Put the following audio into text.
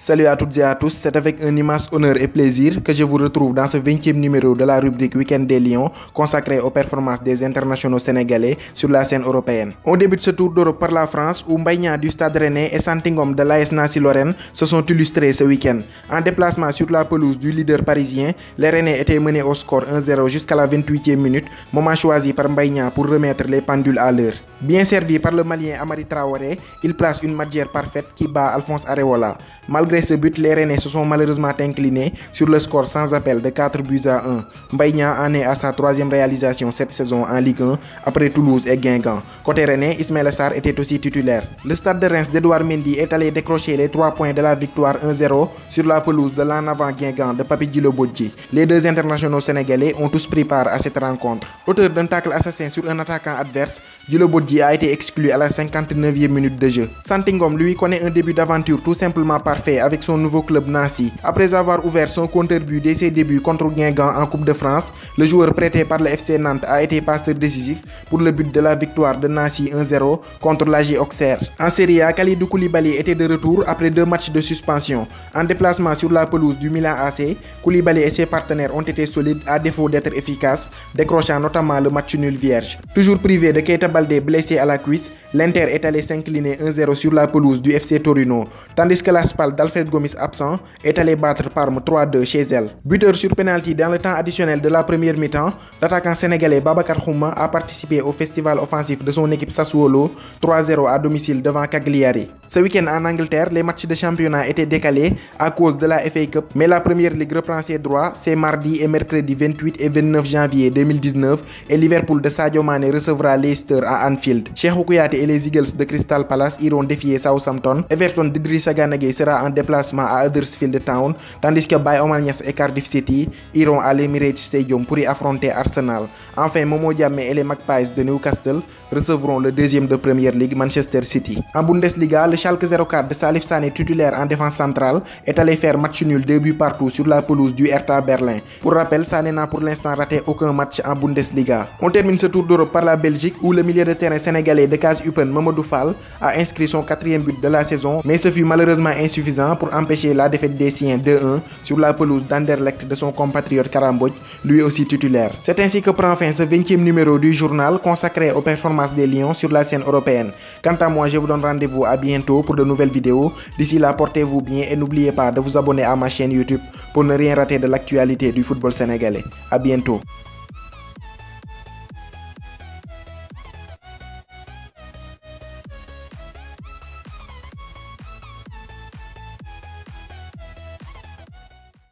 Salut à toutes et à tous, c'est avec un immense honneur et plaisir que je vous retrouve dans ce 20e numéro de la rubrique Week-end des Lions consacré aux performances des internationaux sénégalais sur la scène européenne. On débute ce tour d'Europe par la France où Mbaye Niang du Stade Rennais et Santy Ngom de l'AS Nancy Lorraine se sont illustrés ce week-end. En déplacement sur la pelouse du leader parisien, les Rennais étaient menés au score 1-0 jusqu'à la 28e minute, moment choisi par Mbaye Niang pour remettre les pendules à l'heure. Bien servi par le Malien Amari Traoré, il place une matchère parfaite qui bat Alphonse Areola. Malgré ce but, les Rennais se sont malheureusement inclinés sur le score sans appel de 4-1. Mbaye Niang en est à sa troisième réalisation cette saison en Ligue 1 après Toulouse et Guingamp. Côté Rennais, Ismaïla Sarr était aussi titulaire. Le stade de Reims d'Edouard Mendy est allé décrocher les 3 points de la victoire 1-0 sur la pelouse de l'en avant Guingamp de Papy Djilo Bodji. Les deux internationaux sénégalais ont tous pris part à cette rencontre. Auteur d'un tacle assassin sur un attaquant adverse, Djilo Bodji a été exclu à la 59e minute de jeu. Santy Ngom lui connaît un début d'aventure tout simplement parfait avec son nouveau club Nancy. Après avoir ouvert son compteur-but dès ses débuts contre Guingamp en Coupe de France, le joueur prêté par le FC Nantes a été passeur décisif pour le but de la victoire de Nancy 1-0 contre l'AG Auxerre. En Serie A, Kalidou Koulibaly était de retour après 2 matchs de suspension. En déplacement sur la pelouse du Milan AC, Koulibaly et ses partenaires ont été solides à défaut d'être efficaces, décrochant notamment le match nul vierge. Toujours privé de Keita Baldé blessé à la cuisse, l'Inter est allé s'incliner 1-0 sur la pelouse du FC Torino, tandis que la Spal d'Alfred Gomis absent est allé battre Parme 3-2 chez elle. Buteur sur penalty dans le temps additionnel de la première mi-temps, l'attaquant sénégalais Babacar Xuma a participé au festival offensif de son équipe Sassuolo 3-0 à domicile devant Cagliari. Ce week-end en Angleterre, les matchs de championnat étaient décalés à cause de la FA Cup, mais la première ligue reprend ses droits, c'est mardi et mercredi 28 et 29 janvier 2019 et Liverpool de Sadio Mané recevra Leicester à Anfield. Cheikhou Kouyaté et les Eagles de Crystal Palace iront défier Southampton. Everton d'Idrissa Gana Gueye sera en déplacement à Huddersfield Town, tandis que Baye Omar Niasse et Cardiff City iront à l'Emirates Stadium pour y affronter Arsenal. Enfin, Momo Diamé et les Magpies de Newcastle recevront le deuxième de Premier League, Manchester City. En Bundesliga, le Schalke 04 de Salif Sané titulaire en défense centrale est allé faire match nul 2 buts partout sur la pelouse du Hertha Berlin. Pour rappel, Sané n'a pour l'instant raté aucun match en Bundesliga. On termine ce tour d'Europe par la Belgique où le milieu de terrain sénégalais de Case Eupen Mamadou Fall a inscrit son 4e but de la saison, mais ce fut malheureusement insuffisant pour empêcher la défaite des siens 2-1 sur la pelouse d'Anderlecht de son compatriote Karambodj, lui aussi titulaire. C'est ainsi que prend fin ce 20e numéro du journal consacré aux performances des Lions sur la scène européenne. Quant à moi, je vous donne rendez-vous à bientôt pour de nouvelles vidéos. D'ici là, portez-vous bien et n'oubliez pas de vous abonner à ma chaîne YouTube pour ne rien rater de l'actualité du football sénégalais. À bientôt.